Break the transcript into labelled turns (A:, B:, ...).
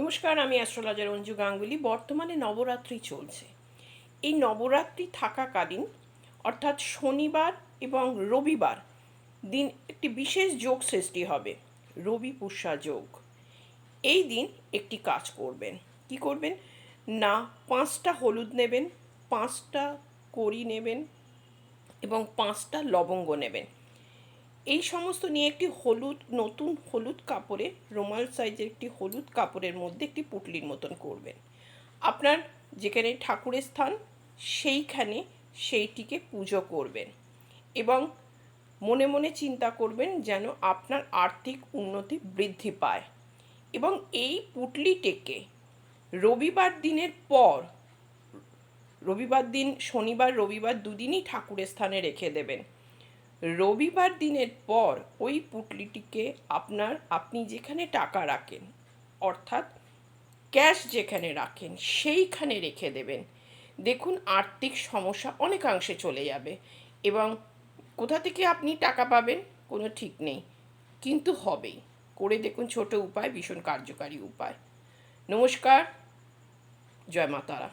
A: নমস্কার, আমি অ্যাস্ট্রোলজার অঞ্জু গাঙ্গুলি। বর্তমানে নবরাত্রি চলছে। এই নবরাত্রি থাকাকালীন অর্থাৎ শনিবার এবং রবিবার দিন একটি বিশেষ যোগ সৃষ্টি হবে, রবি পুষ্যা যোগ। এই দিন একটি কাজ করবেন। কি করবেন না, 5টা হলুদ নেবেন, 5টা কড়ি নেবেন এবং 5টা লবঙ্গ নেবেন। এই সমস্ত নিয়ে একটি নতুন হলুদ কাপড়ে, রুমাল সাইজের একটি হলুদ কাপড়ের মধ্যে একটি পুঁটলির মতন করবেন। আপনার যেখানে ঠাকুরের স্থান সেইখানে সেইটিকে পুজো করবেন এবং মনে মনে চিন্তা করবেন যেন আপনার আর্থিক উন্নতি বৃদ্ধি পায়। এবং এই পুঁটলিটিকে রবিবার দিনের পর, রবিবার দিন, শনিবার রবিবার দুদিনই ঠাকুরের স্থানে রেখে দেবেন। রবিবার দিনের পর ওই পুঁটলিটিকে আপনি যেখানে টাকা রাখেন, অর্থাৎ ক্যাশ যেখানে রাখেন সেইখানে রেখে দেবেন। দেখুন, আর্থিক সমস্যা অনেকাংশে চলে যাবে এবং কোথা থেকে আপনি টাকা পাবেন কোনো ঠিক নেই, কিন্তু হবেই। করে দেখুন, ছোট উপায়, ভীষণ কার্যকারী উপায়। নমস্কার, জয় মা তারা।